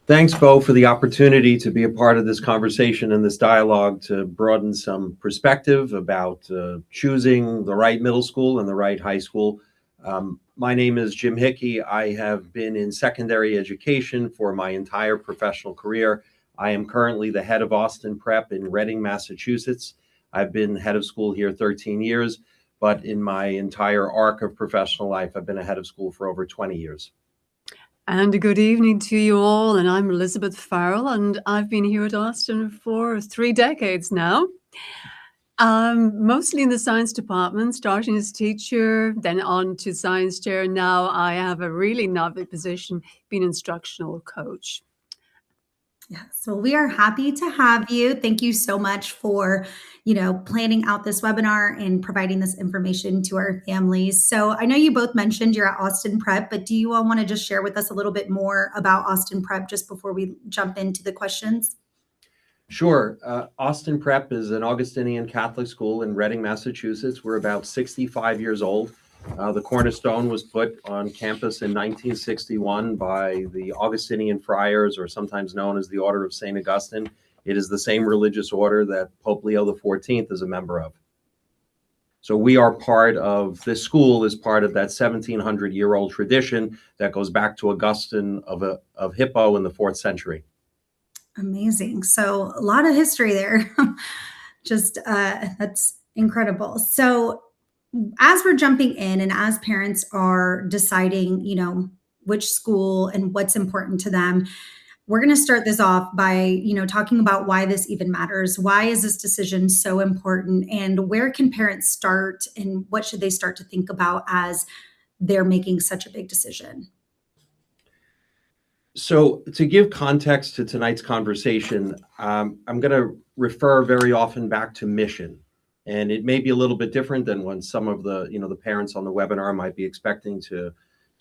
Thanks, Bo, for the opportunity to be a part of this conversation and this dialogue to broaden some perspective about choosing the right middle school and the right high school. My name is Jim Hickey. I have been in secondary education for my entire professional career. I am currently the head of Austin Prep in Reading, Massachusetts. I've been head of school here 13 years, but in my entire arc of professional life, I've been a head of school for over 20 years. And a good evening to you all. And I'm Elizabeth Farrell, and I've been here at Austin for 3 decades now. Mostly in the science department, starting as teacher, then on to science chair. Now I have a really novel position, being instructional coach. Yeah, so we are happy to have you. Thank you so much for, planning out this webinar and providing this information to our families. So I know you both mentioned you're at Austin Prep, but do you all want to just share with us a little bit more about Austin Prep just before we jump into the questions? Sure. Austin Prep is an Augustinian Catholic school in Reading, Massachusetts. We're about 65 years old. The cornerstone was put on campus in 1961 by the Augustinian Friars, or sometimes known as the Order of St. Augustine. It is the same religious order that Pope Leo XIV is a member of. So we are part of, this school is part of that 1700-year-old tradition that goes back to Augustine of Hippo in the 4th century. Amazing. So a lot of history there. Just that's incredible. So as we're jumping in and as parents are deciding, which school and what's important to them, we're going to start this off by, talking about why this even matters. Why is this decision so important? And where can parents start and what should they start to think about as they're making such a big decision? So to give context to tonight's conversation, I'm going to refer very often back to mission. And it may be a little bit different than when some of the, the parents on the webinar might be expecting to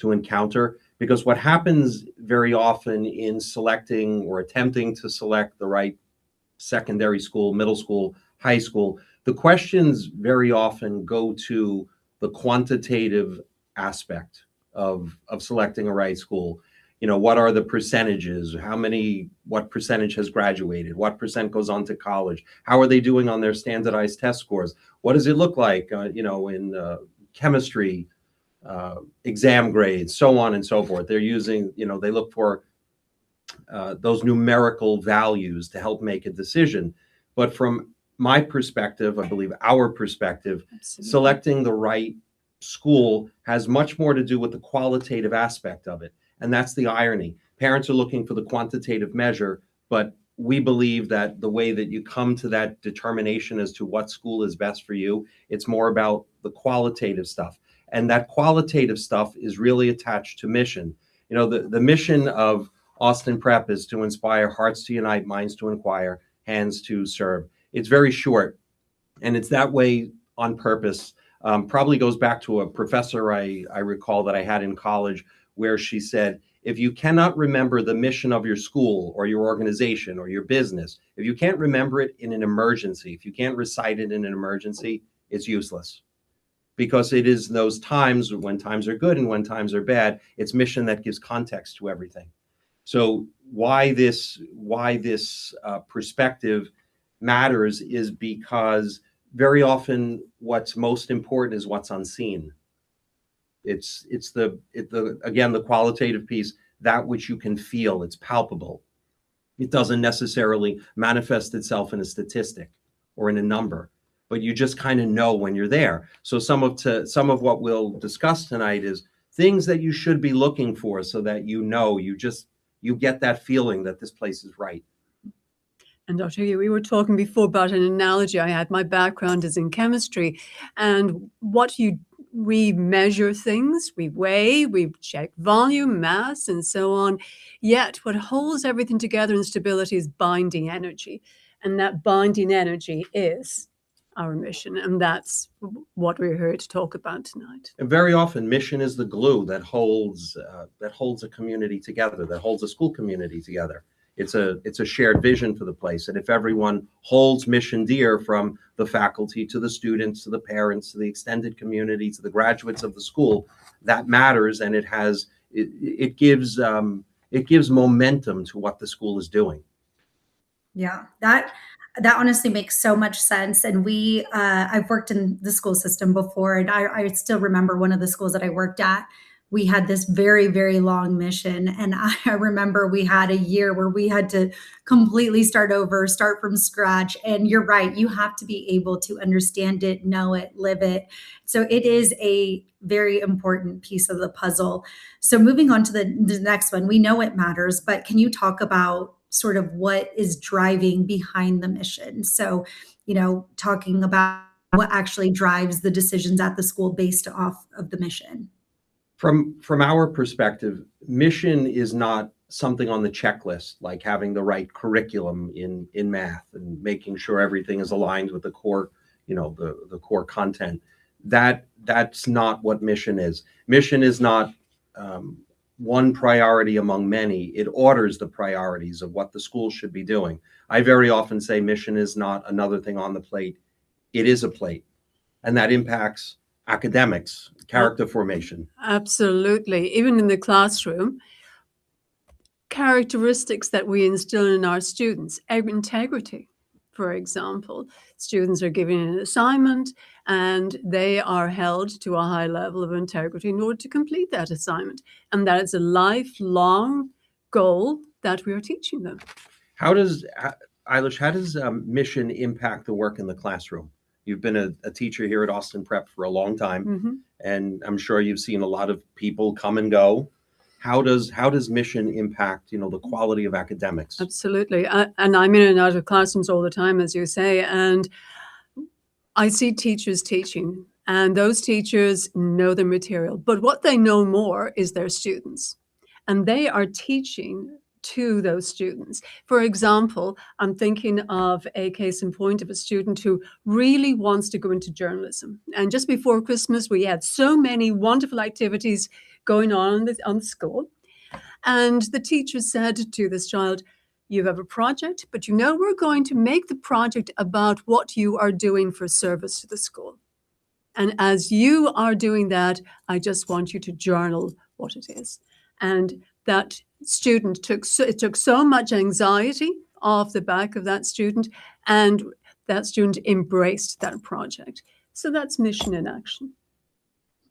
encounter, because what happens very often in selecting or attempting to select the right secondary school, middle school, high school, the questions very often go to the quantitative aspect of selecting a right school. What are the percentages? What percentage has graduated? What percent goes on to college? How are they doing on their standardized test scores? What does it look like, in chemistry, exam grades, so on and so forth? They're using, they look for those numerical values to help make a decision. But from my perspective, I believe our perspective, absolutely, selecting the right school has much more to do with the qualitative aspect of it. And that's the irony. Parents are looking for the quantitative measure, but we believe that the way that you come to that determination as to what school is best for you, it's more about the qualitative stuff. And that qualitative stuff is really attached to mission. The mission of Austin Prep is to inspire hearts to unite, minds to inquire, hands to serve. It's very short, and it's that way on purpose. Probably goes back to a professor I recall that I had in college, where she said, if you cannot remember the mission of your school or your organization or your business, if you can't remember it in an emergency, if you can't recite it in an emergency, it's useless. Because it is those times when times are good and when times are bad, it's mission that gives context to everything. So why this perspective matters is because very often what's most important is what's unseen. It's again, the qualitative piece, that which you can feel, it's palpable. It doesn't necessarily manifest itself in a statistic or in a number, but you just kind of know when you're there. So some of what we'll discuss tonight is things that you should be looking for so that you get that feeling that this place is right. And Dr. Hickey, we were talking before about an analogy I had. My background is in chemistry, and we measure things, we weigh, we check volume, mass, and so on. Yet what holds everything together in stability is binding energy. And that binding energy is our mission. And that's what we're here to talk about tonight. And very often mission is the glue that holds a community together, that holds a school community together. It's a shared vision for the place. And if everyone holds mission dear, from the faculty to the students, to the parents, to the extended community, to the graduates of the school, that matters. And it gives It gives momentum to what the school is doing. Yeah, that honestly makes so much sense. And I've worked in the school system before, and I still remember one of the schools that I worked at. We had this very, very long mission, and I remember we had a year where we had to completely start over, start from scratch. And you're right, you have to be able to understand it, know it, live it. So it is a very important piece of the puzzle. So moving on to the next one, we know it matters, but can you talk about sort of what is driving behind the mission? So, talking about what actually drives the decisions at the school based off of the mission. From our perspective, mission is not something on the checklist, like having the right curriculum in math and making sure everything is aligned with the core, the core content. That's not what mission is. Mission is not one priority among many. It orders the priorities of what the school should be doing. I very often say mission is not another thing on the plate. It is a plate, and that impacts academics, character formation. Absolutely. Even in the classroom, characteristics that we instill in our students, integrity. For example, students are given an assignment and they are held to a high level of integrity in order to complete that assignment. And that is a lifelong goal that we are teaching them. Eilish, how does mission impact the work in the classroom? You've been a teacher here at Austin Prep for a long time, and I'm sure you've seen a lot of people come and go. How does mission impact, the quality of academics? Absolutely. And I'm in and out of classrooms all the time, as you say, and I see teachers teaching, and those teachers know their material. But what they know more is their students, and they are teaching to those students. For example, I'm thinking of a case in point of a student who really wants to go into journalism. And just before Christmas, we had so many wonderful activities going on the school. And the teacher said to this child, you have a project, but we're going to make the project about what you are doing for service to the school. And as you are doing that, I just want you to journal what it is. And that student took so much anxiety off the back of that student, and that student embraced that project. So that's mission in action.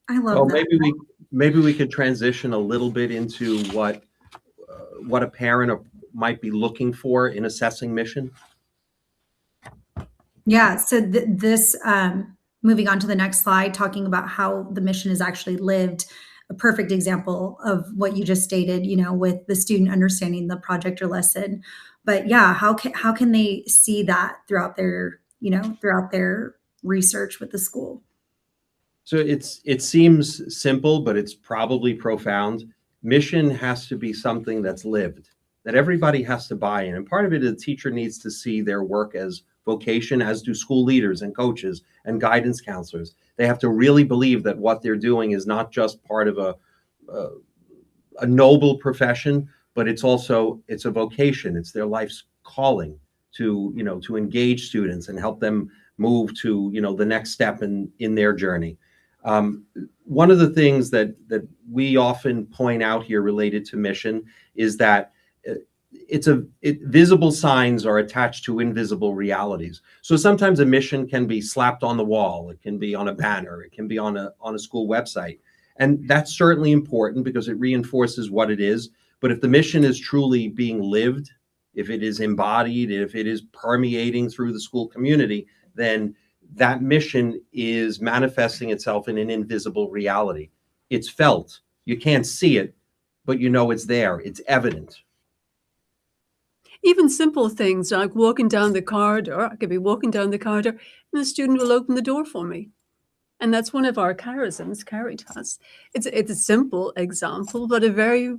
I love that. Maybe we could transition a little bit into what a parent might be looking for in assessing mission. Yeah. So this moving on to the next slide, talking about how the mission is actually lived. A perfect example of what you just stated, with the student understanding the project or lesson. But yeah, how can they see that throughout their research with the school? So it seems simple, but it's probably profound. Mission has to be something that's lived, that everybody has to buy in. And part of it, the teacher needs to see their work as vocation, as do school leaders and coaches and guidance counselors. They have to really believe that what they're doing is not just part of a noble profession, but it's a vocation. It's their life's calling to engage students and help them move to, the next step in their journey. One of the things that we often point out here related to mission is that visible signs are attached to invisible realities. So sometimes a mission can be slapped on the wall, it can be on a banner, it can be on a school website. And that's certainly important because it reinforces what it is. But if the mission is truly being lived, if it is embodied, if it is permeating through the school community, then that mission is manifesting itself in an invisible reality. It's felt. You can't see it, but it's there. It's evident. Even simple things like walking down the corridor. I could be walking down the corridor and the student will open the door for me. And that's one of our charisms, Caritas. It's a simple example, but a very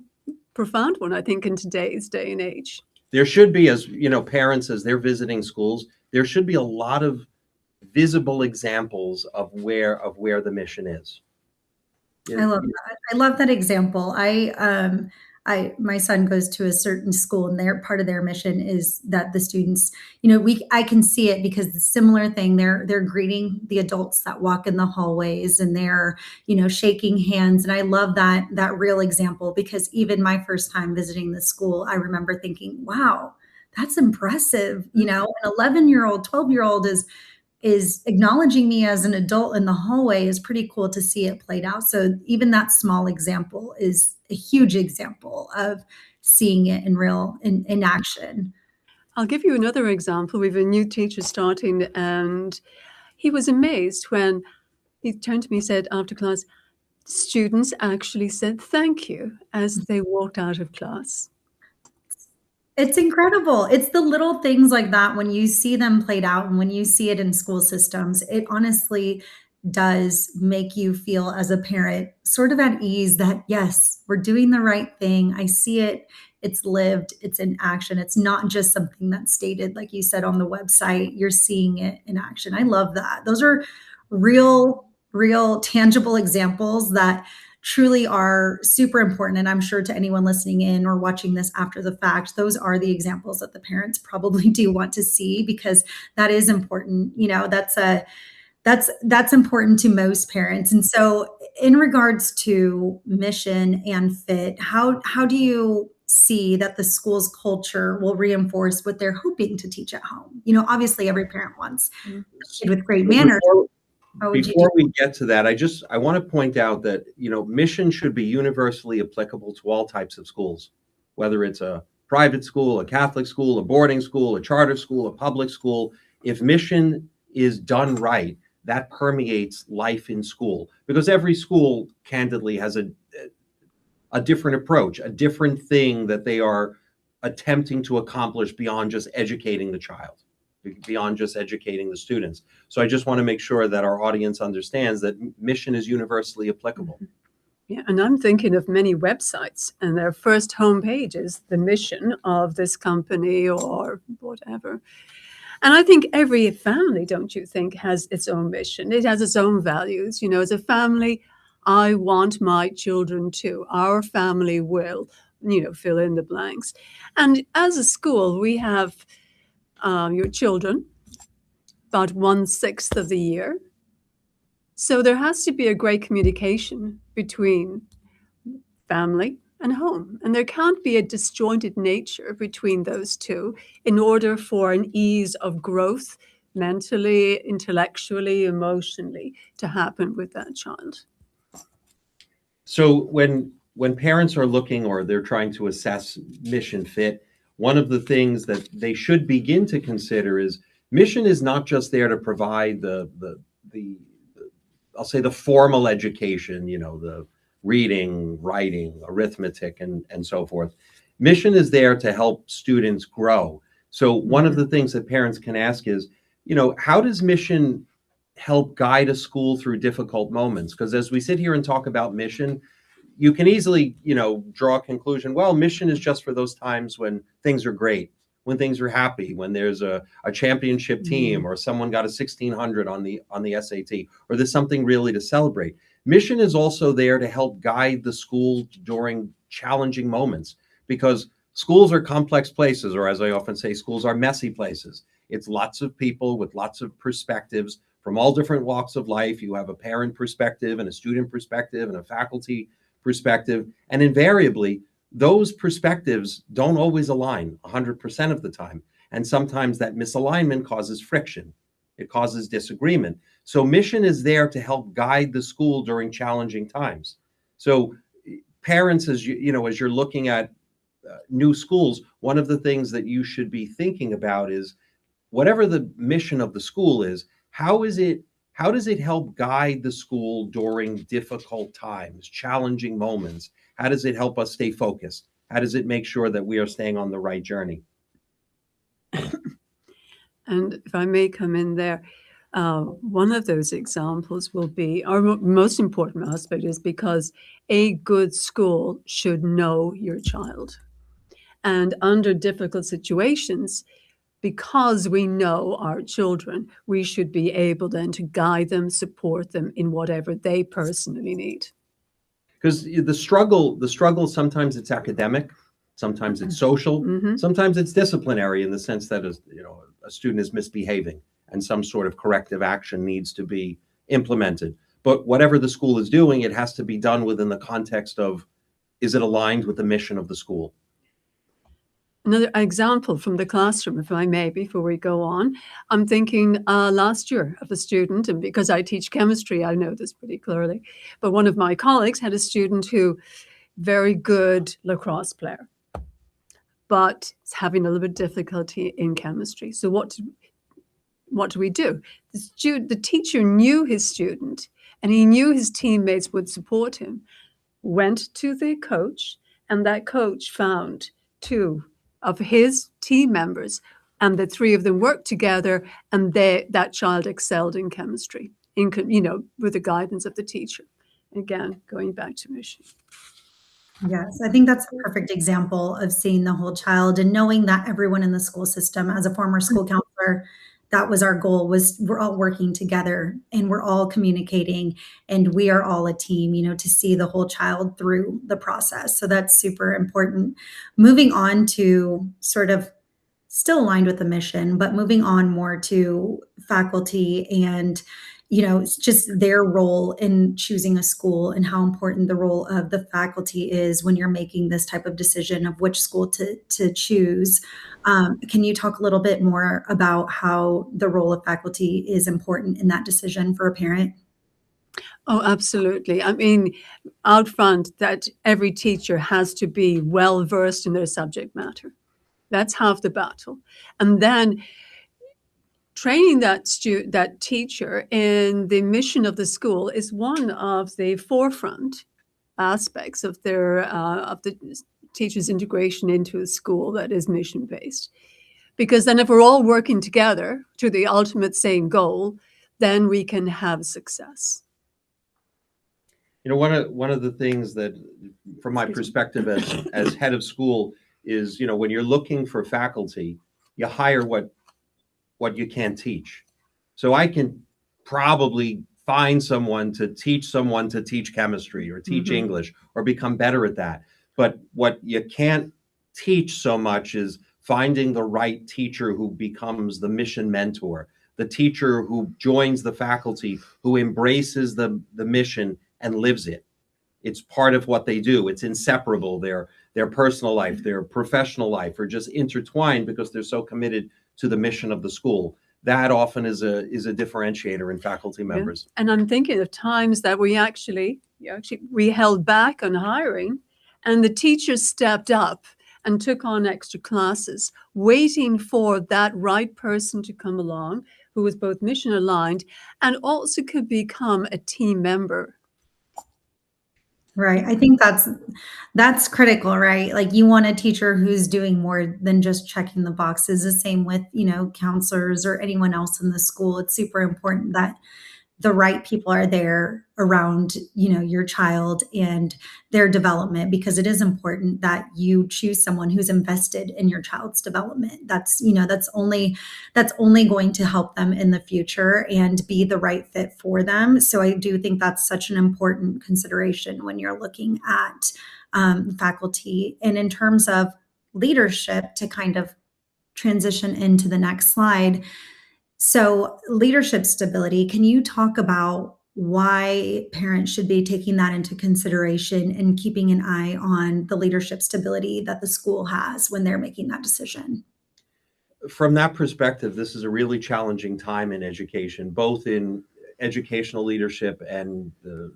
profound one, I think, in today's day and age. There should be, as parents, as they're visiting schools, there should be a lot of visible examples of where the mission is. I love that. I love that example. my son goes to a certain school, and their part of their mission is that the students, I can see it because the similar thing, they're greeting the adults that walk in the hallways, and they're, shaking hands. And I love that real example, because even my first time visiting the school, I remember thinking, wow, that's impressive. An 11-year-old, 12-year-old is acknowledging me as an adult in the hallway. Is pretty cool to see it played out. So even that small example is a huge example of seeing it in action. I'll give you another example. We have a new teacher starting, and he was amazed when he turned to me and said after class, students actually said thank you as they walked out of class. It's incredible. It's the little things like that when you see them played out and when you see it in school systems, it honestly does make you feel as a parent sort of at ease that, yes, we're doing the right thing. I see it. It's lived. It's in action. It's not just something that's stated, like you said, on the website. You're seeing it in action. I love that. Those are real tangible examples that truly are super important. And I'm sure to anyone listening in or watching this after the fact, those are the examples that the parents probably do want to see, because that is important. That's important to most parents. And so in regards to mission and fit, how do you see that the school's culture will reinforce what they're hoping to teach at home? Obviously every parent wants a kid with great manners. Before we get to that, I want to point out that, mission should be universally applicable to all types of schools, whether it's a private school, a Catholic school, a boarding school, a charter school, a public school. If mission is done right, that permeates life in school, because every school candidly has a different approach, a different thing that they are attempting to accomplish beyond just educating the child, beyond just educating the students. So I just want to make sure that our audience understands that mission is universally applicable. Yeah, and I'm thinking of many websites, and their first homepage is the mission of this company or whatever. And I think every family, don't you think, has its own mission. It has its own values. As a family, I want my children to. Our family will, fill in the blanks. And as a school, we have your children about 1/6 of the year. So there has to be a great communication between family and home. And there can't be a disjointed nature between those two in order for an ease of growth mentally, intellectually, emotionally to happen with that child. So when parents are looking or they're trying to assess mission fit, one of the things that they should begin to consider is mission is not just there to provide the I'll say the formal education, the reading, writing, arithmetic, and so forth. Mission is there to help students grow. So one of the things that parents can ask is, how does mission help guide a school through difficult moments? Because as we sit here and talk about mission, you can easily, draw a conclusion. Well, mission is just for those times when things are great, when things are happy, when there's a championship team or someone got a 1600 on the SAT, or there's something really to celebrate. Mission is also there to help guide the school during challenging moments, because schools are complex places, or as I often say, schools are messy places. It's lots of people with lots of perspectives from all different walks of life. You have a parent perspective and a student perspective and a faculty perspective. And invariably, those perspectives don't always align 100% of the time. And sometimes that misalignment causes friction. It causes disagreement. So mission is there to help guide the school during challenging times. So parents, as you're looking at new schools, one of the things that you should be thinking about is, whatever the mission of the school is, how does it help guide the school during difficult times, challenging moments? How does it help us stay focused? How does it make sure that we are staying on the right journey? And if I may come in there, one of those examples will be, our most important aspect is because a good school should know your child. And under difficult situations, because we know our children, we should be able then to guide them, support them in whatever they personally need. Because the struggle, sometimes it's academic, sometimes it's social, Mhm. sometimes it's disciplinary in the sense that a student is misbehaving and some sort of corrective action needs to be implemented. But whatever the school is doing, it has to be done within the context of, is it aligned with the mission of the school? Another example from the classroom, if I may, before we go on. I'm thinking last year of a student, and because I teach chemistry, I know this pretty clearly. But one of my colleagues had a student who, very good lacrosse player, but is having a little bit of difficulty in chemistry. So what do we do? The teacher knew his student, and he knew his teammates would support him. Went to the coach, and that coach found two of his team members, and the three of them worked together, and that child excelled in chemistry, with the guidance of the teacher. Again, going back to mission. Yes, I think that's a perfect example of seeing the whole child and knowing that everyone in the school system, as a former school counselor, that was our goal, was we're all working together and we're all communicating and we are all a team, to see the whole child through the process. So that's super important. Moving on to sort of still aligned with the mission, but moving on more to faculty and it's just their role in choosing a school and how important the role of the faculty is when you're making this type of decision of which school to choose. Can you talk a little bit more about how the role of faculty is important in that decision for a parent? Oh, absolutely. I mean, out front, that every teacher has to be well versed in their subject matter. That's half the battle. And then training that teacher in the mission of the school is one of the forefront aspects of the teacher's integration into a school that is mission based. Because then, if we're all working together to the ultimate same goal, then we can have success. One of the things that, from my perspective as head of school, is when you're looking for faculty, you hire what you can teach. So I can probably find someone to teach chemistry or teach English or become better at that. But what you can't teach so much is finding the right teacher who becomes the mission mentor, the teacher who joins the faculty, who embraces the mission and lives it. It's part of what they do. It's inseparable. Their personal life, their professional life are just intertwined because they're so committed to the mission of the school. That often is a differentiator in faculty members. Yeah. And I'm thinking of times that we we held back on hiring, and the teachers stepped up and took on extra classes, waiting for that right person to come along who was both mission aligned and also could become a team member. Right. I think that's critical, right? Like you want a teacher who's doing more than just checking the boxes. The same with, counselors or anyone else in the school. It's super important that the right people are there around, your child and their development, because it is important that you choose someone who's invested in your child's development. That's only going to help them in the future and be the right fit for them. So I do think that's such an important consideration when you're looking at faculty. And in terms of leadership, to kind of transition into the next slide. So leadership stability, can you talk about why parents should be taking that into consideration and keeping an eye on the leadership stability that the school has when they're making that decision? From that perspective, this is a really challenging time in education, both in educational leadership and the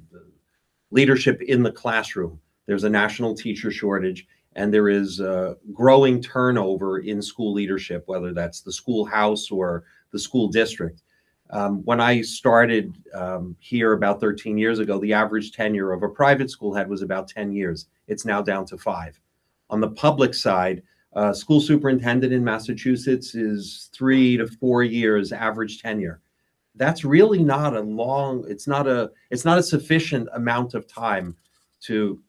leadership in the classroom. There's a national teacher shortage, and there is a growing turnover in school leadership, whether that's the schoolhouse or the school district. When I started here about 13 years ago, the average tenure of a private school head was about 10 years. It's now down to 5. On the public side, school superintendent in Massachusetts is 3 to 4 years average tenure. That's really not it's not a sufficient amount of time to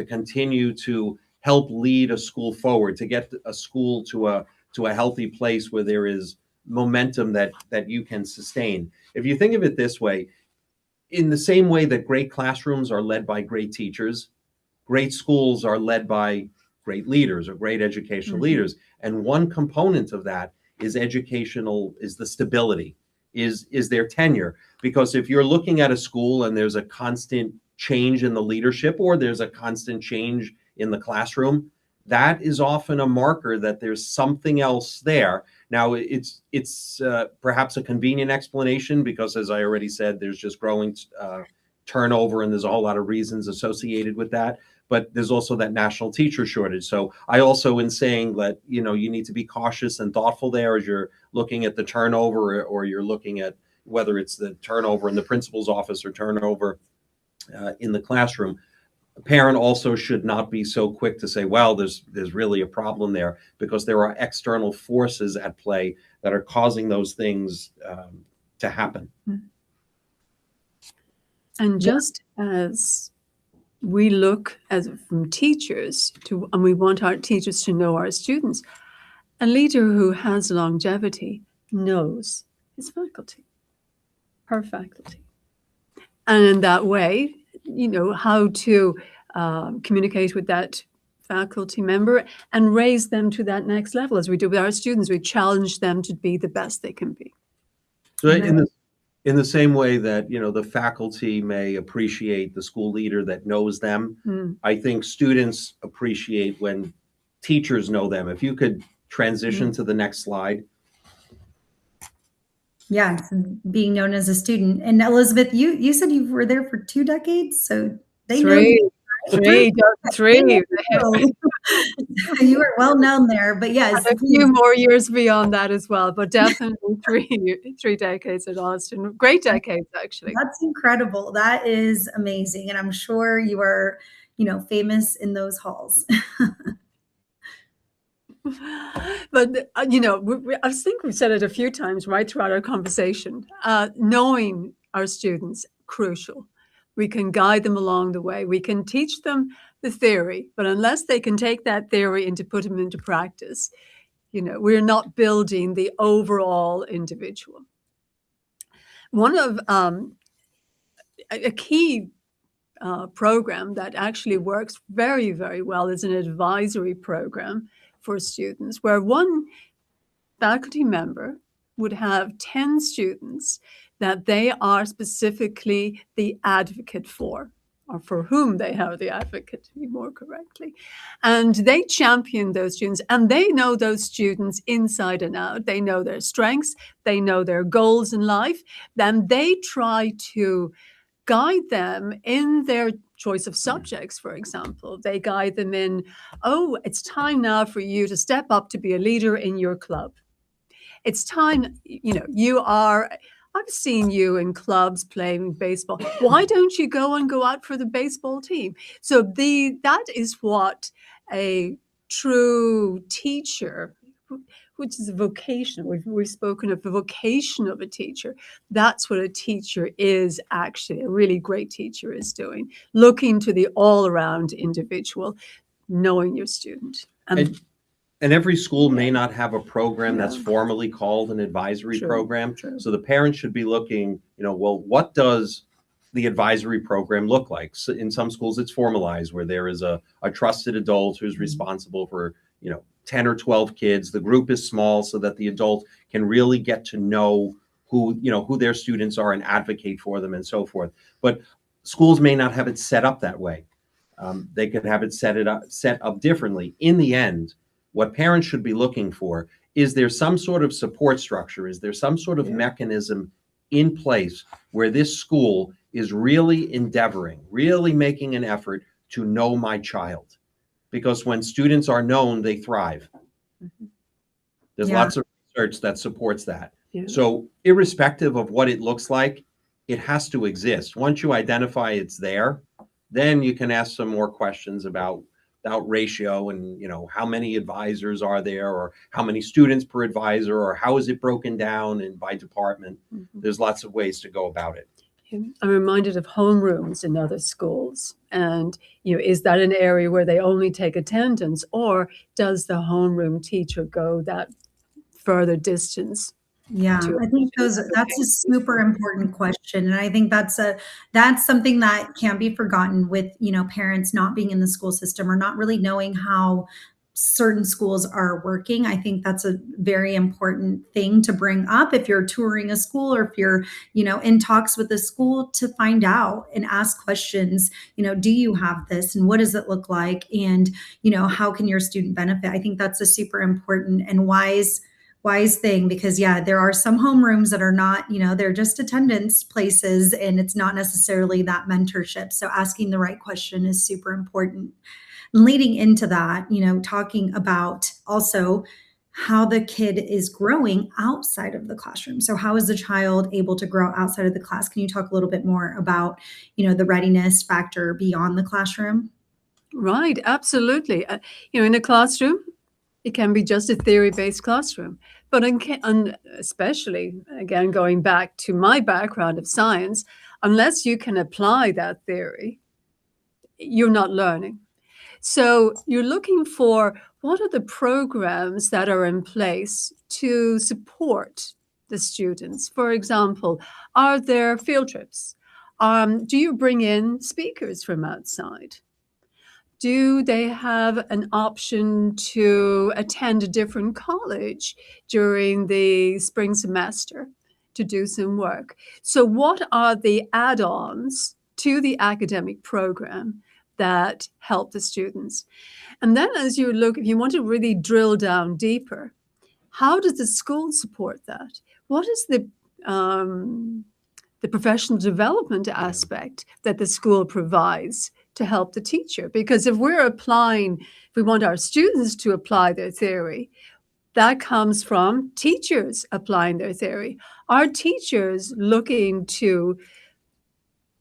continue to help lead a school forward, to get a school to a healthy place where there is momentum that you can sustain. If you think of it this way, in the same way that great classrooms are led by great teachers, great schools are led by great leaders or great educational leaders. And one component of that is the stability, is their tenure. Because if you're looking at a school and there's a constant change in the leadership, or there's a constant change in the classroom, that is often a marker that there's something else there. Now, it's perhaps a convenient explanation because, as I already said, there's just growing turnover, and there's a whole lot of reasons associated with that. But there's also that national teacher shortage. So I also, in saying that, you need to be cautious and thoughtful there as you're looking at the turnover, or you're looking at whether it's the turnover in the principal's office or turnover in the classroom. A parent also should not be so quick to say, well, there's really a problem there, because there are external forces at play that are causing those things to happen. And just as we look from teachers and we want our teachers to know our students, a leader who has longevity knows his faculty, her faculty. And in that way, how to communicate with that faculty member and raise them to that next level. As we do with our students, we challenge them to be the best they can be. So in the same way that, the faculty may appreciate the school leader that knows them, I think students appreciate when teachers know them. If you could transition to the next slide. Yeah, being known as a student. And Elizabeth, you said you were there for 2 decades, so they know you. Three. You were well known there, but yes, a few more years beyond that as well, but definitely 3 decades at Austin. Great decades, actually. That's incredible. That is amazing, and I'm sure you are, famous in those halls. But I think we've said it a few times right throughout our conversation. Knowing our students, crucial. We can guide them along the way. We can teach them the theory, but unless they can take that theory and to put them into practice, we're not building the overall individual. One of a key program that actually works very, very well is an advisory program for students, where one faculty member would have 10 students that they are specifically the advocate for, or for whom they have the advocate, to be more correctly. And they champion those students, and they know those students inside and out. They know their strengths, they know their goals in life, then they try to guide them in their choice of subjects, for example. They guide them in, it's time now for you to step up to be a leader in your club. It's time, I've seen you in clubs playing baseball. Why don't you go out for the baseball team? So that is what a true teacher, which is a vocation. We've spoken of the vocation of a teacher. That's what a teacher is actually, a really great teacher is doing, looking to the all-around individual, knowing your student. And every school may not have a program that's formally called an advisory program. True. So the parents should be looking, what does the advisory program look like? So in some schools, it's formalized, where there is a trusted adult who's responsible for, 10 or 12 kids. The group is small so that the adult can really get to know who their students are and advocate for them and so forth. But schools may not have it set up that way. They could have it set up differently. In the end, what parents should be looking for is there some sort of support structure? Is there some sort of mechanism in place where this school is really endeavoring, really making an effort to know my child? Because when students are known, they thrive. There's lots of research that supports that. Yeah. So irrespective of what it looks like, it has to exist. Once you identify it's there, then you can ask some more questions about ratio and, how many advisors are there, or how many students per advisor, or how is it broken down and by department. There's lots of ways to go about it. I'm reminded of homerooms in other schools. And, is that an area where they only take attendance, or does the homeroom teacher go that further distance Yeah, to I think is that that's okay? a super important question. And I think that's something that can't be forgotten with, parents not being in the school system or not really knowing how certain schools are working. I think that's a very important thing to bring up if you're touring a school or if you're, in talks with the school to find out and ask questions, do you have this and what does it look like? And, how can your student benefit? I think that's a super important and wise thing because there are some homerooms that are not, they're just attendance places and it's not necessarily that mentorship. So asking the right question is super important. And leading into that, talking about also how the kid is growing outside of the classroom. So how is the child able to grow outside of the class? Can you talk a little bit more about, the readiness factor beyond the classroom? Right, absolutely. In a classroom, it can be just a theory-based classroom. But especially, again, going back to my background of science, unless you can apply that theory, you're not learning. So you're looking for what are the programs that are in place to support the students? For example, are there field trips? Do you bring in speakers from outside? Do they have an option to attend a different college during the spring semester to do some work? So what are the add-ons to the academic program that help the students? And then as you look, if you want to really drill down deeper, how does the school support that? What is the professional development aspect that the school provides to help the teacher? Because if we want our students to apply their theory, that comes from teachers applying their theory. Are teachers looking to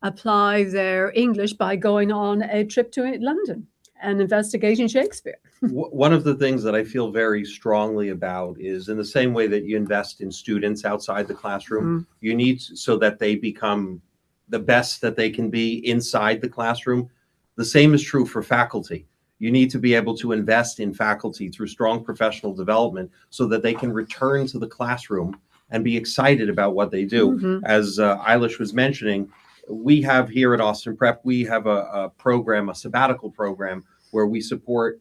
apply their English by going on a trip to London and investigating Shakespeare? One of the things that I feel very strongly about is in the same way that you invest in students outside the classroom, you need so that they become the best that they can be inside the classroom. The same is true for faculty. You need to be able to invest in faculty through strong professional development so that they can return to the classroom and be excited about what they do. As Eilish was mentioning, we have here at Austin Prep, we have a program, a sabbatical program, where we support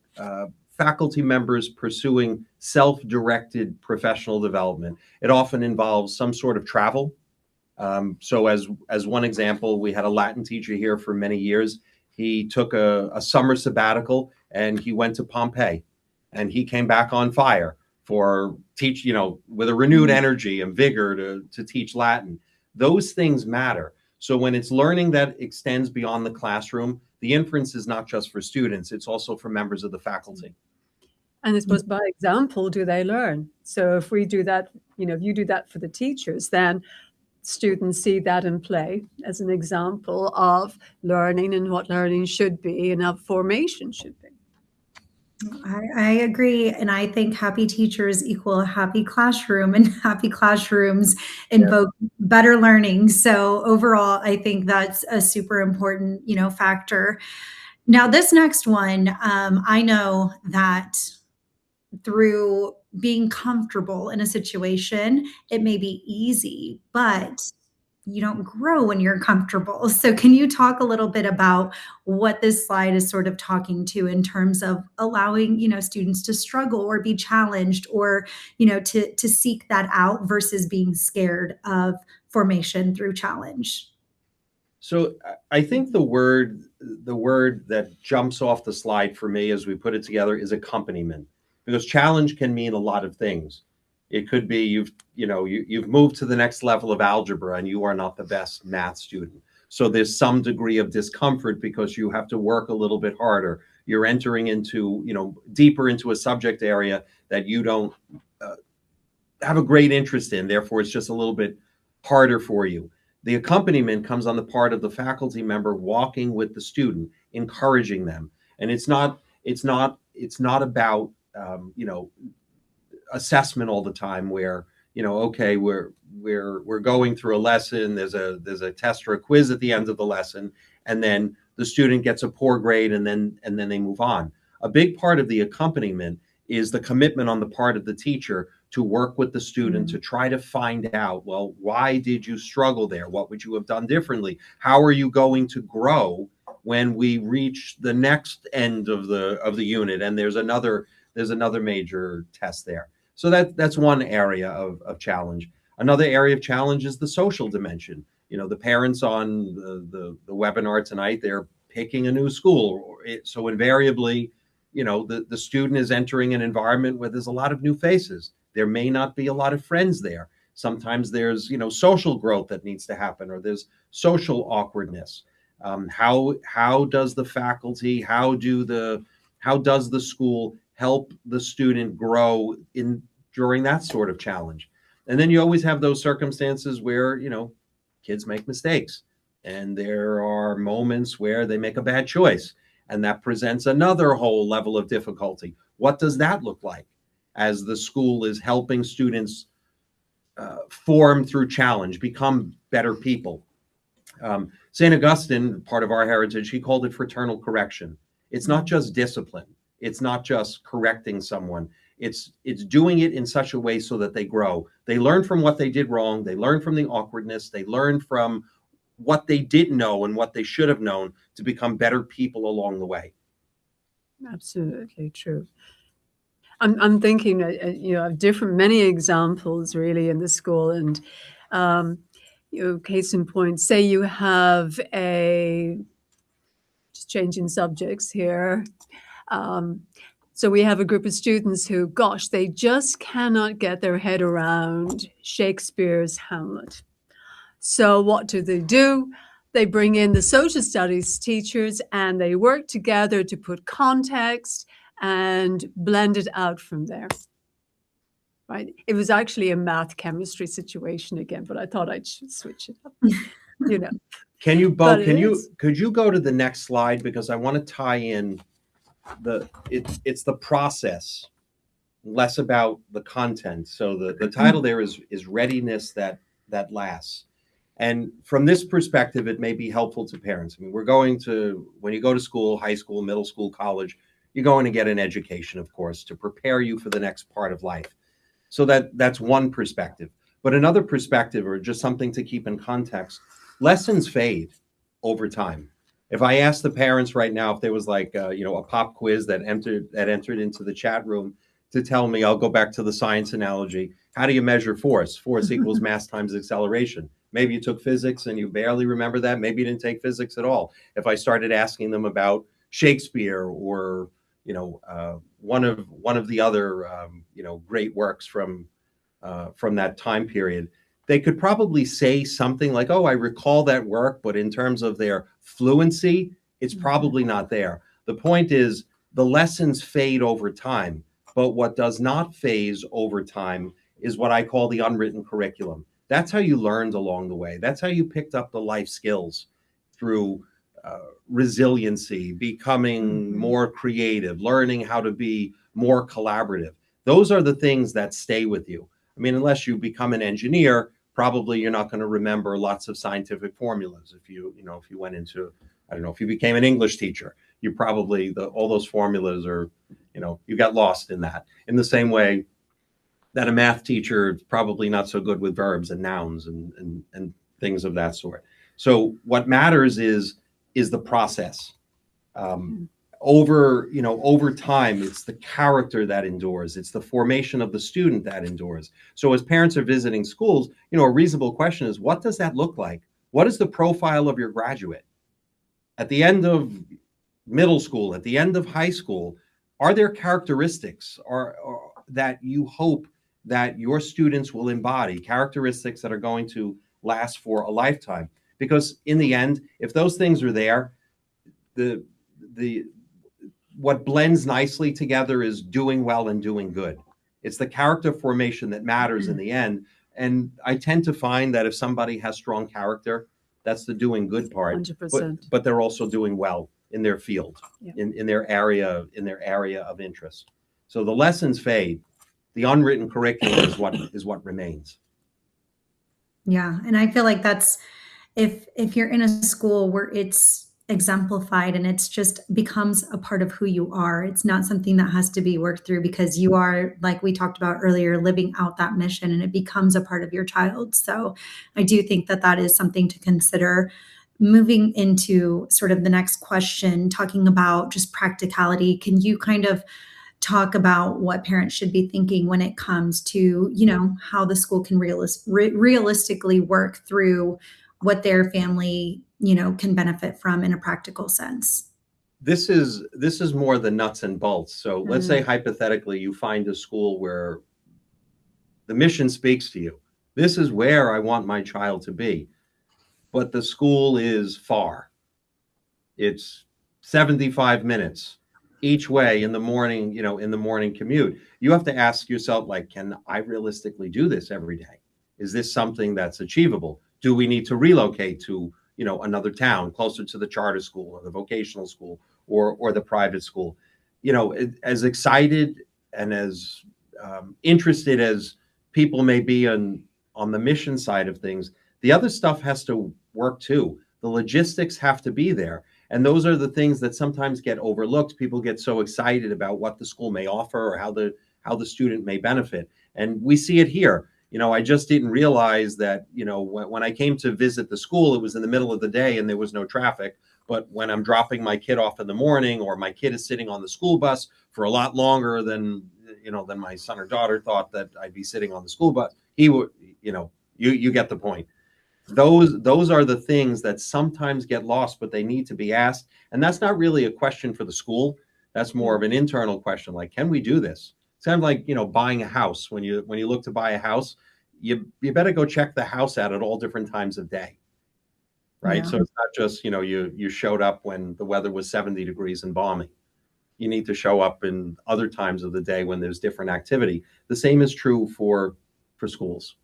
faculty members pursuing self-directed professional development. It often involves some sort of travel. So as one example, we had a Latin teacher here for many years. He took a summer sabbatical and he went to Pompeii and he came back on fire for with a renewed energy and vigor to teach Latin. Those things matter. So when it's learning that extends beyond the classroom, the inference is not just for students, it's also for members of the faculty. And I suppose by example, do they learn? So if we do that, if you do that for the teachers, then students see that in play as an example of learning and what learning should be and how formation should be. I agree. And I think happy teachers equal a happy classroom, and happy classrooms invoke better learning. So overall, I think that's a super important, factor. Now, this next one, I know that through being comfortable in a situation, it may be easy, but you don't grow when you're comfortable. So can you talk a little bit about what this slide is sort of talking to in terms of allowing, students to struggle or be challenged or, to seek that out versus being scared of formation through challenge? So I think the word that jumps off the slide for me as we put it together is accompaniment, because challenge can mean a lot of things. It could be you've moved to the next level of algebra and you are not the best math student. So there's some degree of discomfort because you have to work a little bit harder. You're entering into, deeper into a subject area that you don't have a great interest in. Therefore, it's just a little bit harder for you. The accompaniment comes on the part of the faculty member walking with the student, encouraging them. And it's not about, assessment all the time where okay, we're going through a lesson, there's a test or a quiz at the end of the lesson, and then the student gets a poor grade and then they move on. A big part of the accompaniment is the commitment on the part of the teacher to work with the student, to try to find out, well, why did you struggle there? What would you have done differently? How are you going to grow when we reach the next end of the unit and there's another major test there? So that's one area of challenge. Another area of challenge is the social dimension. The parents on the webinar tonight, they're picking a new school. So invariably, the student is entering an environment where there's a lot of new faces. There may not be a lot of friends there. Sometimes there's, social growth that needs to happen, or there's social awkwardness. How does the faculty, how does the school help the student grow during that sort of challenge? And then you always have those circumstances where, kids make mistakes, and there are moments where they make a bad choice, and that presents another whole level of difficulty. What does that look like as the school is helping students form through challenge, become better people? St. Augustine, part of our heritage, he called it fraternal correction. It's not just discipline. It's not just correcting someone. It's doing it in such a way so that they grow. They learn from what they did wrong. They learn from the awkwardness. They learn from what they didn't know and what they should have known to become better people along the way. Absolutely true. I'm thinking, of many examples really in the school, and case in point, say you have just changing subjects here. So we have a group of students who, they just cannot get their head around Shakespeare's Hamlet. So what do? They bring in the social studies teachers, and they work together to put context and blend it out from there. Right? It was actually a math chemistry situation again, but I thought I'd switch it up. Could you go to the next slide, because I want to tie in it's the process, less about the content. So the title there is readiness that lasts. And from this perspective, it may be helpful to parents. I mean, when you go to school, high school, middle school, college, you're going to get an education, of course, to prepare you for the next part of life. So that's one perspective. But another perspective, or just something to keep in context, lessons fade over time. If I ask the parents right now, if there was like a pop quiz that entered into the chat room to tell me, I'll go back to the science analogy. How do you measure force? Force equals mass times acceleration. Maybe you took physics and you barely remember that. Maybe you didn't take physics at all. If I started asking them about Shakespeare or one of the other great works from that time period, they could probably say something like, "Oh, I recall that work," but in terms of their fluency, it's probably not there. The point is, the lessons fade over time, but what does not phase over time is what I call the unwritten curriculum. That's how you learned along the way. That's how you picked up the life skills through resiliency, becoming more creative, learning how to be more collaborative. Those are the things that stay with you. I mean, unless you become an engineer, probably you're not going to remember lots of scientific formulas. If you went into, if you became an English teacher, you probably, all those formulas are, you got lost in that. In the same way that a math teacher is probably not so good with verbs and nouns and things of that sort. So what matters is the process. Over time, it's the character that endures. It's the formation of the student that endures. So as parents are visiting schools, a reasonable question is, what does that look like? What is the profile of your graduate? At the end of middle school, at the end of high school, are there characteristics or that you hope that your students will embody, characteristics that are going to last for a lifetime? Because in the end, if those things are there, what blends nicely together is doing well and doing good. It's the character formation that matters in the end. And I tend to find that if somebody has strong character, that's the doing good part. 100%. But they're also doing well in their field, in their area of interest. So the lessons fade. The unwritten curriculum is what remains. Yeah, and I feel like that's if you're in a school where it's exemplified, and it's just becomes a part of who you are. It's not something that has to be worked through because you are, like we talked about earlier, living out that mission, and it becomes a part of your child. So I do think that that is something to consider. Moving into sort of the next question, talking about just practicality, can you kind of talk about what parents should be thinking when it comes to, how the school can realistically work through what their family, can benefit from in a practical sense? This is more the nuts and bolts. So let's say Mm. hypothetically you find a school where the mission speaks to you. This is where I want my child to be, but the school is far. It's 75 minutes each way in the morning, in the morning commute. You have to ask yourself, like, can I realistically do this every day? Is this something that's achievable? Do we need to relocate to, another town closer to the charter school or the vocational school or the private school? As excited and as interested as people may be on the mission side of things, the other stuff has to work too. The logistics have to be there. And those are the things that sometimes get overlooked. People get so excited about what the school may offer or how the student may benefit. And we see it here. I just didn't realize that, when I came to visit the school, it was in the middle of the day and there was no traffic. But when I'm dropping my kid off in the morning, or my kid is sitting on the school bus for a lot longer than my son or daughter thought that I'd be sitting on the school bus, he would, you get the point. Those are the things that sometimes get lost, but they need to be asked. And that's not really a question for the school. That's more of an internal question, like, can we do this? It's kind of like, buying a house. When you look to buy a house, you better go check the house out at all different times of day, right? Yeah. So it's not just, you showed up when the weather was 70 degrees and balmy. You need to show up in other times of the day when there's different activity. The same is true for schools.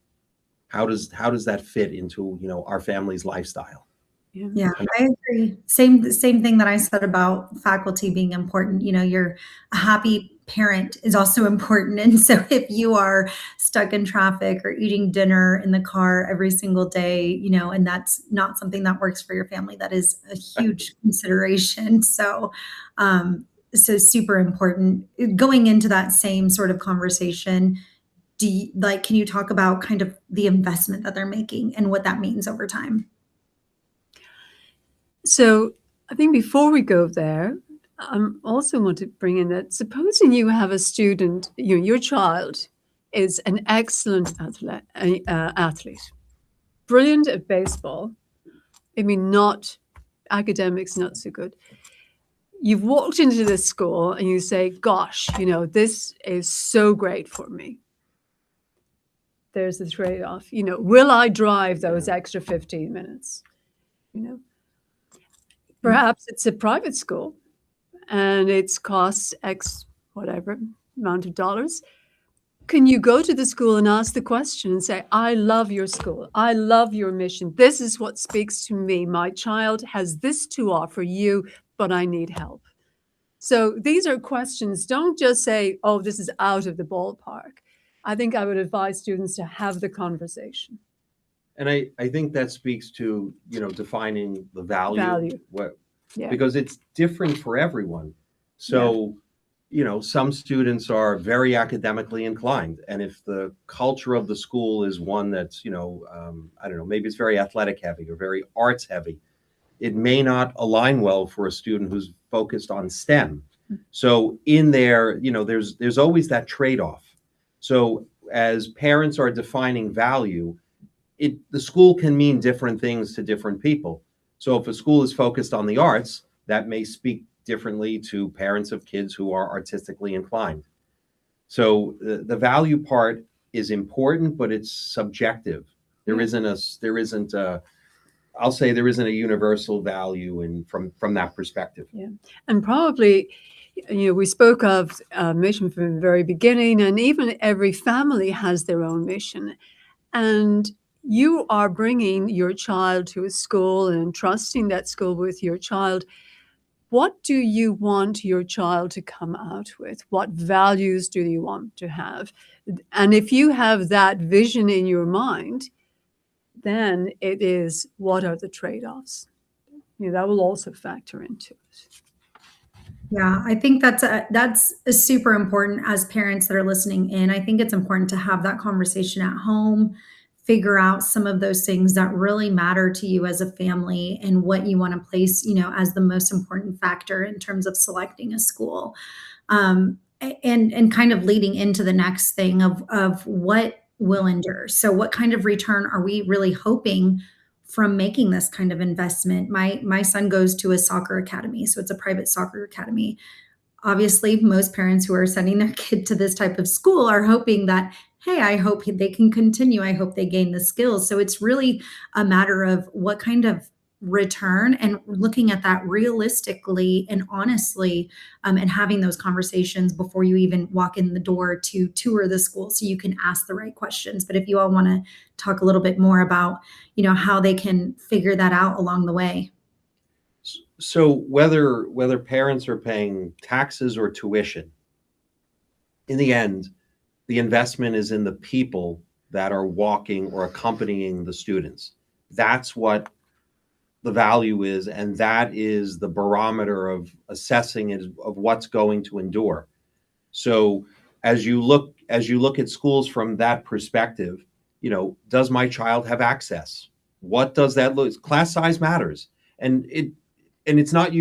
How does that fit into, our family's lifestyle? Yeah, I agree. Same thing that I said about faculty being important. You're a happy parent is also important. And so if you are stuck in traffic or eating dinner in the car every single day, and that's not something that works for your family, that is a huge consideration. So super important. Going into that same sort of conversation, can you talk about kind of the investment that they're making and what that means over time? So I think before we go there, I also want to bring in that supposing you have a student, your child is an excellent athlete, brilliant at baseball. I mean, not academics, not so good. You've walked into this school and you say, gosh, this is so great for me. There's the trade-off. Will I drive those extra 15 minutes? Perhaps it's a private school and it costs X whatever amount of dollars. Can you go to the school and ask the question and say, I love your school. I love your mission. This is what speaks to me. My child has this to offer you, but I need help. So these are questions. Don't just say, oh, this is out of the ballpark. I think I would advise students to have the conversation. And I think that speaks to, defining the value. Yeah. Because it's different for everyone. So, some students are very academically inclined. And if the culture of the school is one that's, I don't know, maybe it's very athletic heavy or very arts heavy, it may not align well for a student who's focused on STEM. So in there, there's always that trade-off. So as parents are defining value, the school can mean different things to different people. So if a school is focused on the arts, that may speak differently to parents of kids who are artistically inclined. So the value part is important, but it's subjective. There isn't a universal value from that perspective. Yeah, and probably, we spoke of mission from the very beginning, and even every family has their own mission. And you are bringing your child to a school and trusting that school with your child. What do you want your child to come out with? What values do you want to have? And if you have that vision in your mind, then it is, what are the trade-offs? That will also factor into it. Yeah, I think that's super important as parents that are listening in. I think it's important to have that conversation at home, figure out some of those things that really matter to you as a family and what you want to place, as the most important factor in terms of selecting a school. And kind of leading into the next thing of what will endure. So what kind of return are we really hoping from making this kind of investment? My son goes to a soccer academy, so it's a private soccer academy. Obviously, most parents who are sending their kid to this type of school are hoping that, hey, I hope they can continue. I hope they gain the skills. So it's really a matter of what kind of return and looking at that realistically and honestly, and having those conversations before you even walk in the door to tour the school so you can ask the right questions. But if you all want to talk a little bit more about, how they can figure that out along the way. So whether parents are paying taxes or tuition, in the end, the investment is in the people that are walking or accompanying the students. That's what the value is, and that is the barometer of assessing it, of what's going to endure. So as you look at schools from that perspective, does my child have access? What does that look? Class size matters, and it's not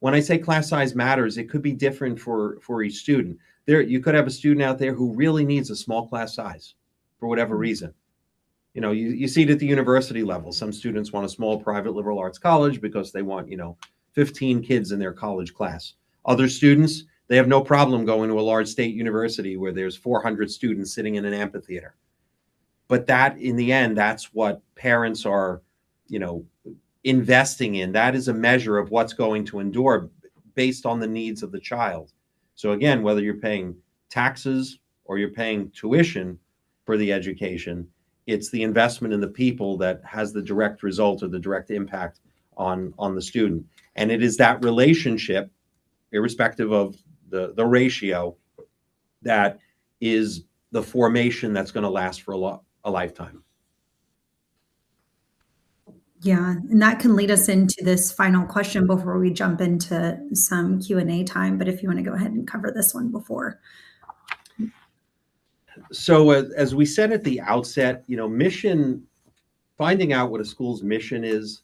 when I say class size matters, it could be different for each student. You could have a student out there who really needs a small class size for whatever reason. You see it at the university level. Some students want a small private liberal arts college because they want, 15 kids in their college class. Other students, they have no problem going to a large state university where there's 400 students sitting in an amphitheater. But that, in the end, that's what parents are, investing in. That is a measure of what's going to endure based on the needs of the child. So again, whether you're paying taxes or you're paying tuition for the education, it's the investment in the people that has the direct result or the direct impact on the student. And it is that relationship, irrespective of the ratio, that is the formation that's going to last for a lifetime. Yeah, and that can lead us into this final question before we jump into some Q&A time. But if you want to go ahead and cover this one before. So as we said at the outset, mission, finding out what a school's mission is,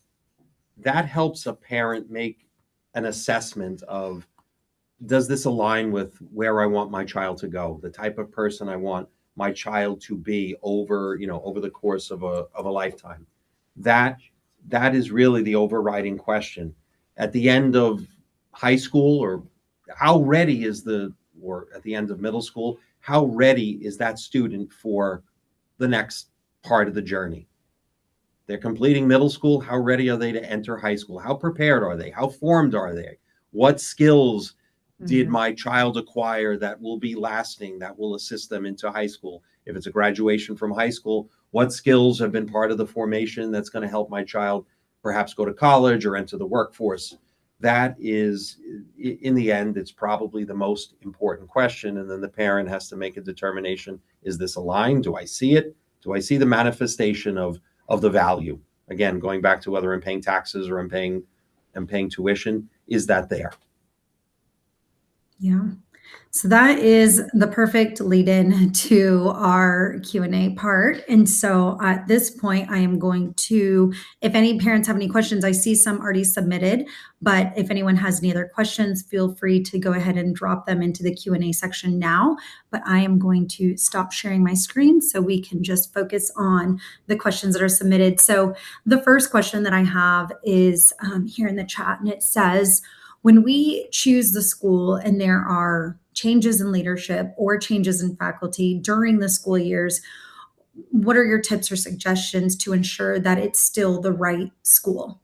that helps a parent make an assessment of, does this align with where I want my child to go, the type of person I want my child to be over the course of a lifetime. That is really the overriding question. At the end of high school, or at the end of middle school, how ready is that student for the next part of the journey? They're completing middle school. How ready are they to enter high school? How prepared are they? How formed are they? What skills did my child acquire that will be lasting, that will assist them into high school? If it's a graduation from high school, what skills have been part of the formation that's going to help my child perhaps go to college or enter the workforce? That is, in the end, it's probably the most important question. And then the parent has to make a determination. Is this aligned? Do I see it? Do I see the manifestation of the value? Again, going back to whether I'm paying taxes or I'm paying tuition, is that there? Yeah. So that is the perfect lead in to our Q&A part. And so at this point, I am going to, if any parents have any questions, I see some already submitted, but if anyone has any other questions, feel free to go ahead and drop them into the Q&A section now. But I am going to stop sharing my screen so we can just focus on the questions that are submitted. So the first question that I have is here in the chat, and it says, when we choose the school and there are changes in leadership or changes in faculty during the school years, what are your tips or suggestions to ensure that it's still the right school?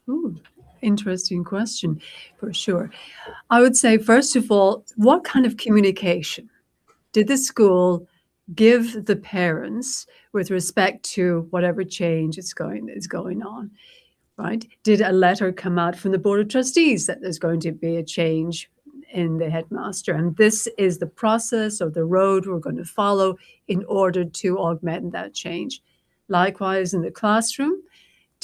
Ooh, interesting question, for sure. I would say, first of all, what kind of communication did the school give the parents with respect to whatever change is going on? Right? Did a letter come out from the Board of Trustees that there's going to be a change in the headmaster, and this is the process or the road we're going to follow in order to augment that change? Likewise, in the classroom,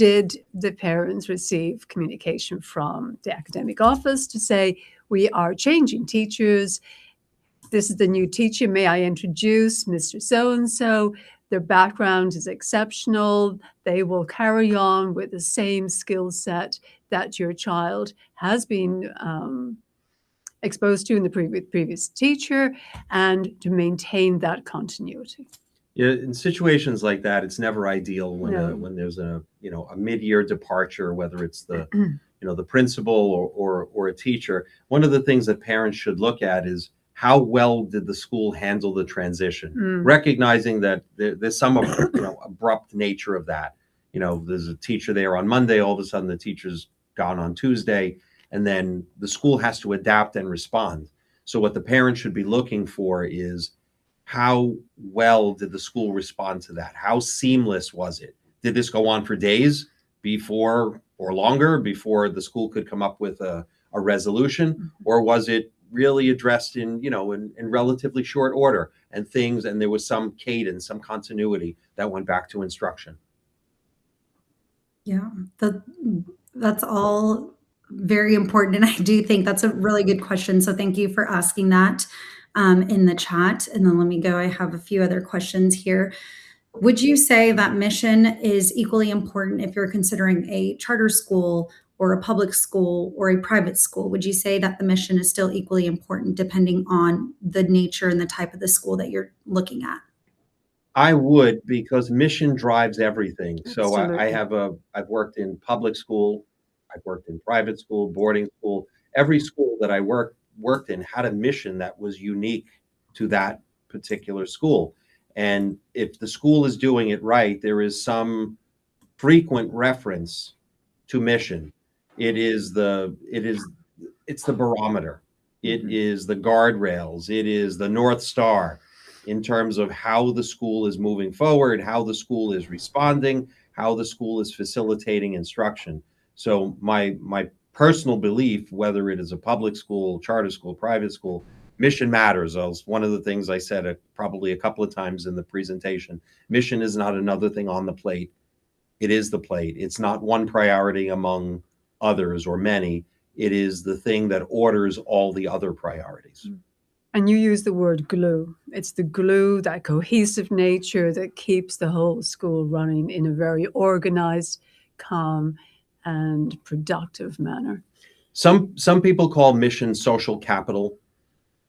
did the parents receive communication from the academic office to say, we are changing teachers? This is the new teacher. May I introduce Mr. So-and-so? Their background is exceptional. They will carry on with the same skill set that your child has been exposed to in the previous teacher, and to maintain that continuity. Yeah, in situations like that, it's never ideal when No. when there's a mid-year departure, whether it's the the principal or a teacher. One of the things that parents should look at is how well did the school handle the transition, recognizing that there's some abrupt nature of that. There's a teacher there on Monday, all of a sudden the teacher's gone on Tuesday, and then the school has to adapt and respond. So what the parents should be looking for is, how well did the school respond to that? How seamless was it? Did this go on for days before or longer before the school could come up with a resolution? Or was it really addressed in relatively short order, and there was some cadence, some continuity that went back to instruction? Yeah, that's all very important. And I do think that's a really good question. So thank you for asking that in the chat. And then let me go. I have a few other questions here. Would you say that mission is equally important if you're considering a charter school or a public school or a private school? Would you say that the mission is still equally important depending on the nature and the type of the school that you're looking at? I would, because mission drives everything. So Absolutely. I've worked in public school, I've worked in private school, boarding school. Every school that I worked in had a mission that was unique to that particular school. And if the school is doing it right, there is some frequent reference to mission. It's the barometer. It is the guardrails. It is the North Star in terms of how the school is moving forward, how the school is responding, how the school is facilitating instruction. So my personal belief, whether it is a public school, charter school, private school, mission matters. One of the things I said probably a couple of times in the presentation, mission is not another thing on the plate. It is the plate. It's not one priority among others or many. It is the thing that orders all the other priorities. And you use the word glue. It's the glue, that cohesive nature that keeps the whole school running in a very organized, calm, and productive manner. Some people call mission social capital.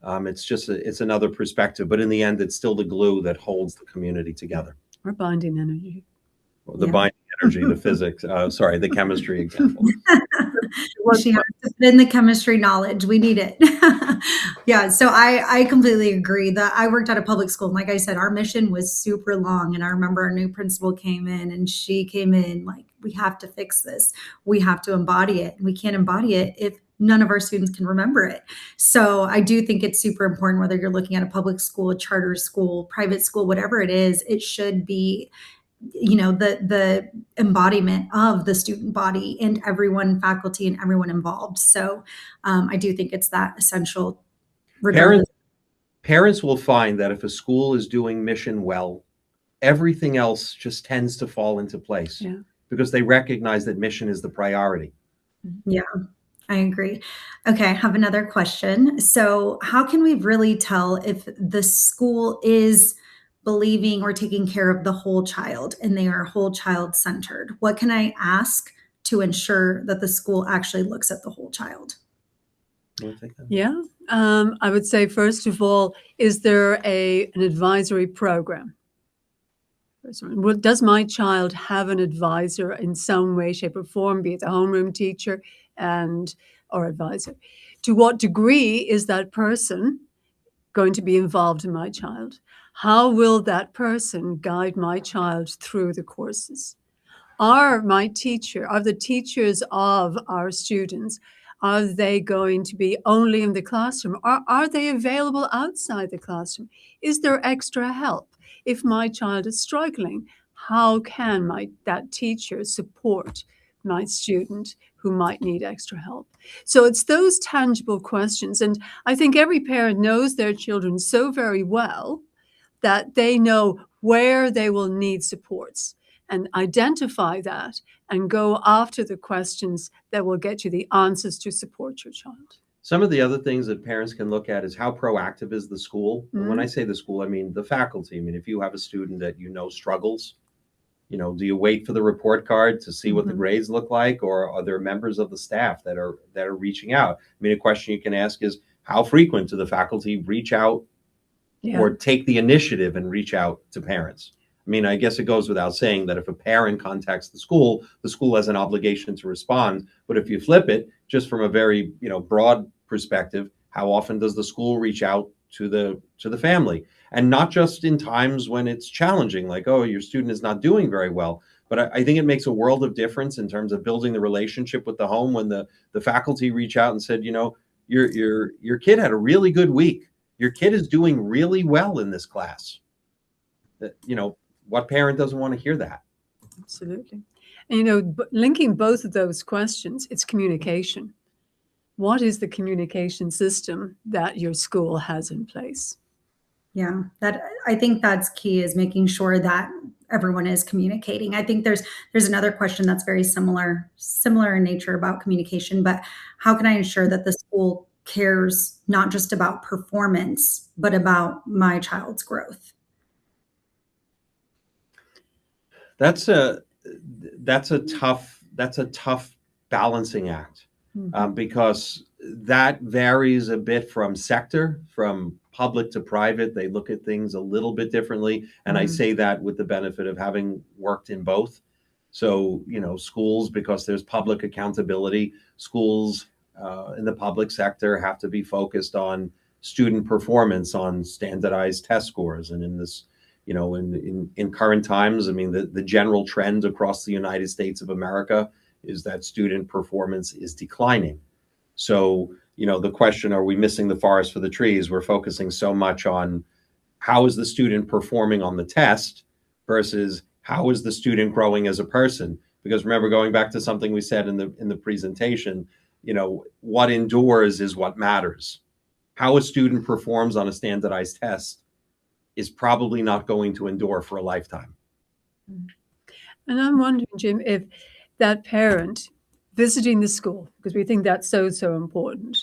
It's another perspective, but in the end, it's still the glue that holds the community together. Or binding energy. The binding energy, the physics, the chemistry example. She has to put in the chemistry knowledge. We need it. Yeah, so I completely agree that I worked at a public school. And like I said, our mission was super long. And I remember our new principal came in and she came in like, we have to fix this. We have to embody it. And we can't embody it if none of our students can remember it. So I do think it's super important, whether you're looking at a public school, a charter school, private school, whatever it is, it should be the embodiment of the student body and everyone, faculty and everyone involved. So I do think it's that essential. Parents will find that if a school is doing mission well, everything else just tends to fall into place because they recognize that mission is the priority. Yeah, I agree. Okay, I have another question. So how can we really tell if the school is believing or taking care of the whole child and they are whole child centered? What can I ask to ensure that the school actually looks at the whole child? Yeah, I would say, first of all, is there an advisory program? Does my child have an advisor in some way, shape, or form, be it a homeroom teacher or advisor? To what degree is that person going to be involved in my child? How will that person guide my child through the courses? Are the teachers of our students, are they going to be only in the classroom? Are they available outside the classroom? Is there extra help? If my child is struggling, how can that teacher support my student who might need extra help? So it's those tangible questions. And I think every parent knows their children so very well that they know where they will need supports. and identify that and go after the questions that will get you the answers to support your child. Some of the other things that parents can look at is how proactive is the school. And when I say the school, I mean the faculty. I mean, if you have a student that struggles, do you wait for the report card to see what the grades look like, or are there members of the staff that are reaching out? I mean, a question you can ask is, how frequent do the faculty reach out or take the initiative and reach out to parents? I mean, I guess it goes without saying that if a parent contacts the school has an obligation to respond. But if you flip it, just from a very, broad perspective, how often does the school reach out to the family? And not just in times when it's challenging, like, oh, your student is not doing very well. But I think it makes a world of difference in terms of building the relationship with the home when the faculty reach out and said, your kid had a really good week. Your kid is doing really well in this class. What parent doesn't want to hear that? Absolutely. And, linking both of those questions, it's communication. What is the communication system that your school has in place? Yeah, I think that's key, is making sure that everyone is communicating. I think there's another question that's very similar in nature about communication, but how can I ensure that the school cares not just about performance, but about my child's growth? That's a tough balancing act, because that varies a bit from sector, from public to private. They look at things a little bit differently. And I say that with the benefit of having worked in both. So, schools, because there's public accountability, schools in the public sector have to be focused on student performance, on standardized test scores. And in this, in current times, I mean, the general trend across the United States of America is that student performance is declining. So, the question, are we missing the forest for the trees? We're focusing so much on how is the student performing on the test versus how is the student growing as a person? Because remember, going back to something we said in the presentation, what endures is what matters. How a student performs on a standardized test is probably not going to endure for a lifetime. And I'm wondering, Jim, if that parent visiting the school, because we think that's so important,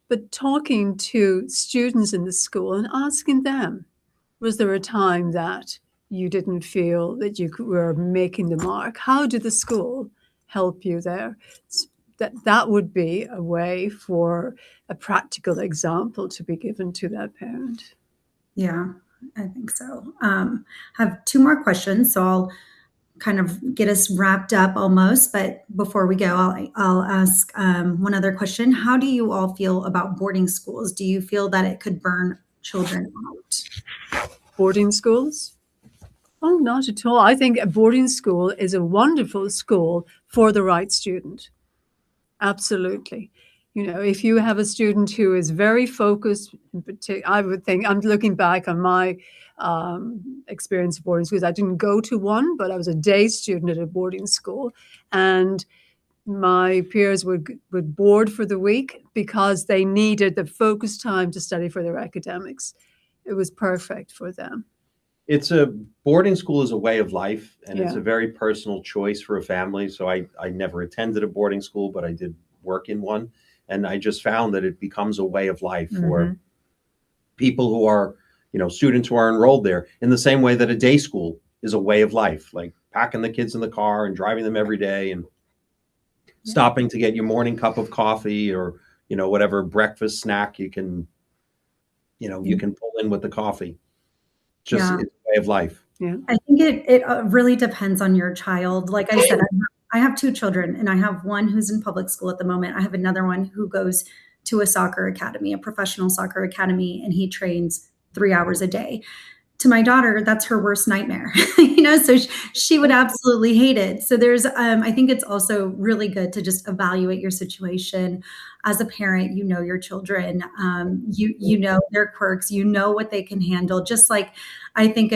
but talking to students in the school and asking them, was there a time that you didn't feel that you were making the mark? How did the school help you there? That would be a way for a practical example to be given to that parent. Yeah, I think so. Have two more questions, so I'll kind of get us wrapped up almost. But before we go, I'll ask one other question. How do you all feel about boarding schools? Do you feel that it could burn children out? Boarding schools? Oh, not at all. I think a boarding school is a wonderful school for the right student. Absolutely. If you have a student who is very focused, I would think, I'm looking back on my experience of boarding schools. I didn't go to one, but I was a day student at a boarding school, and my peers would board for the week because they needed the focused time to study for their academics. It was perfect for them. Boarding school is a way of life, and it's a very personal choice for a family. So I never attended a boarding school, but I did work in one. And I just found that it becomes a way of life for people who are, students who are enrolled there, in the same way that a day school is a way of life, like packing the kids in the car and driving them every day and stopping to get your morning cup of coffee or, whatever breakfast snack you can pull in with the coffee. It's a way of life. Yeah. I think it really depends on your child. Like I said, I have two children, and I have one who's in public school at the moment. I have another one who goes to a soccer academy, a professional soccer academy, and he trains 3 hours a day. To my daughter, that's her worst nightmare, so she would absolutely hate it. So I think it's also really good to just evaluate your situation. As a parent, your children, you know their quirks, what they can handle. Just like I think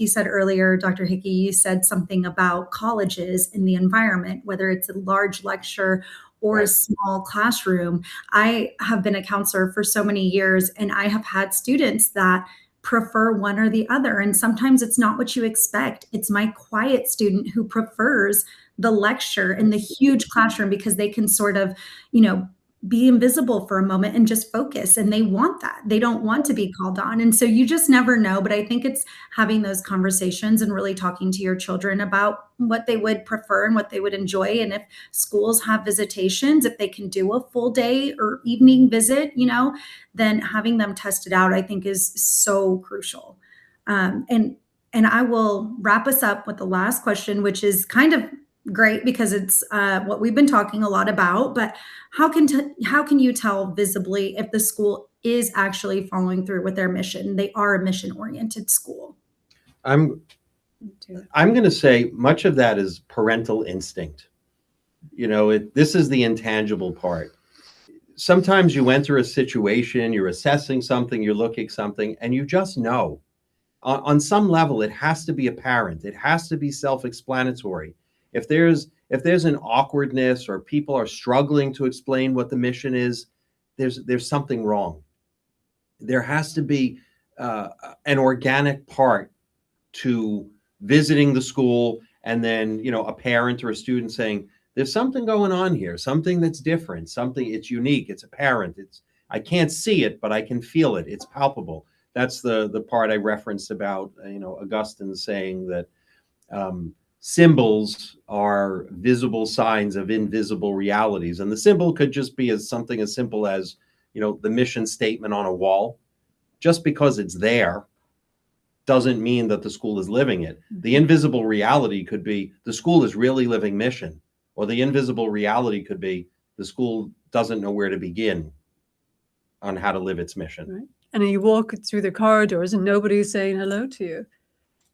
you said earlier, Dr. Hickey, you said something about colleges and the environment, whether it's a large lecture or a small classroom. I have been a counselor for so many years, and I have had students that prefer one or the other. And sometimes it's not what you expect. It's my quiet student who prefers the lecture in the huge classroom because they can sort of, be invisible for a moment and just focus. And they want that. They don't want to be called on. And so you just never know. But I think it's having those conversations and really talking to your children about what they would prefer and what they would enjoy. And if schools have visitations, if they can do a full day or evening visit, then having them test it out, I think is so crucial. And I will wrap us up with the last question, which is kind of great because it's what we've been talking a lot about, but how can you tell visibly if the school is actually following through with their mission? They are a mission-oriented school. I'm going to say much of that is parental instinct. This is the intangible part. Sometimes you enter a situation, you're assessing something, you're looking at something, and you just know. On some level, it has to be apparent. It has to be self-explanatory. If there's an awkwardness or people are struggling to explain what the mission is, there's something wrong. There has to be an organic part to visiting the school, and then a parent or a student saying, there's something going on here, something that's different, something it's unique, it's apparent, I can't see it, but I can feel it, it's palpable. That's the part I referenced about Augustine saying that symbols are visible signs of invisible realities. And the symbol could just be something as simple as, the mission statement on a wall. Just because it's there doesn't mean that the school is living it. The invisible reality could be the school is really living mission, or the invisible reality could be the school doesn't know where to begin on how to live its mission. Right. And then you walk through the corridors and nobody's saying hello to you.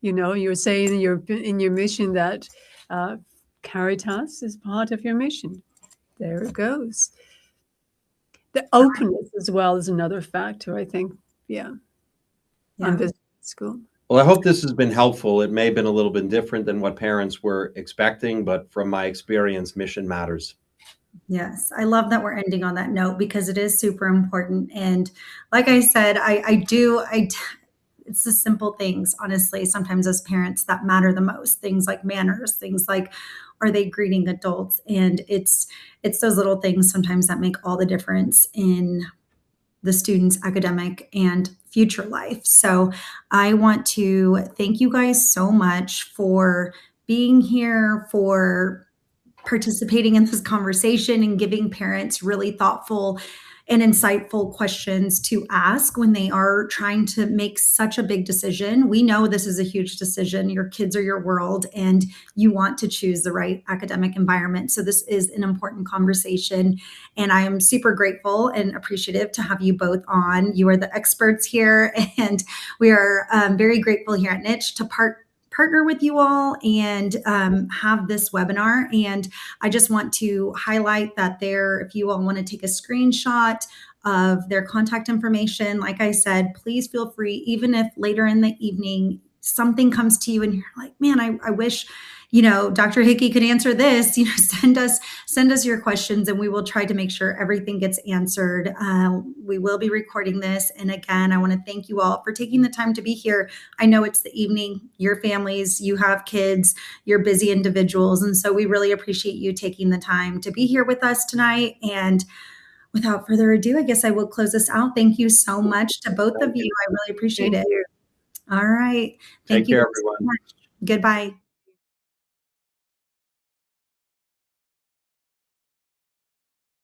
You're saying in your mission that Caritas is part of your mission. There it goes. The openness as well is another factor, I think. Yeah. On visiting school. Well, I hope this has been helpful. It may have been a little bit different than what parents were expecting, but from my experience, mission matters. Yes, I love that we're ending on that note because it is super important. And like I said, it's the simple things, honestly, sometimes as parents that matter the most. Things like manners, things like, are they greeting adults? And it's those little things sometimes that make all the difference in the student's academic and future life. So I want to thank you guys so much for being here, for participating in this conversation and giving parents really thoughtful and insightful questions to ask when they are trying to make such a big decision. We know this is a huge decision. Your kids are your world and you want to choose the right academic environment. So this is an important conversation. And I am super grateful and appreciative to have you both on. You are the experts here. And we are very grateful here at Niche to partner with you all and have this webinar. And I just want to highlight that if you all want to take a screenshot of their contact information, like I said, please feel free, even if later in the evening something comes to you and you're like, man, I wish, Dr. Hickey could answer this, send us your questions and we will try to make sure everything gets answered. We will be recording this. And again, I want to thank you all for taking the time to be here. I know it's the evening, your families, you have kids, you're busy individuals. And so we really appreciate you taking the time to be here with us tonight. And without further ado, I guess I will close this out. Thank you so much to both of you. I really appreciate it. All right. Thank you, everyone. So much. Goodbye.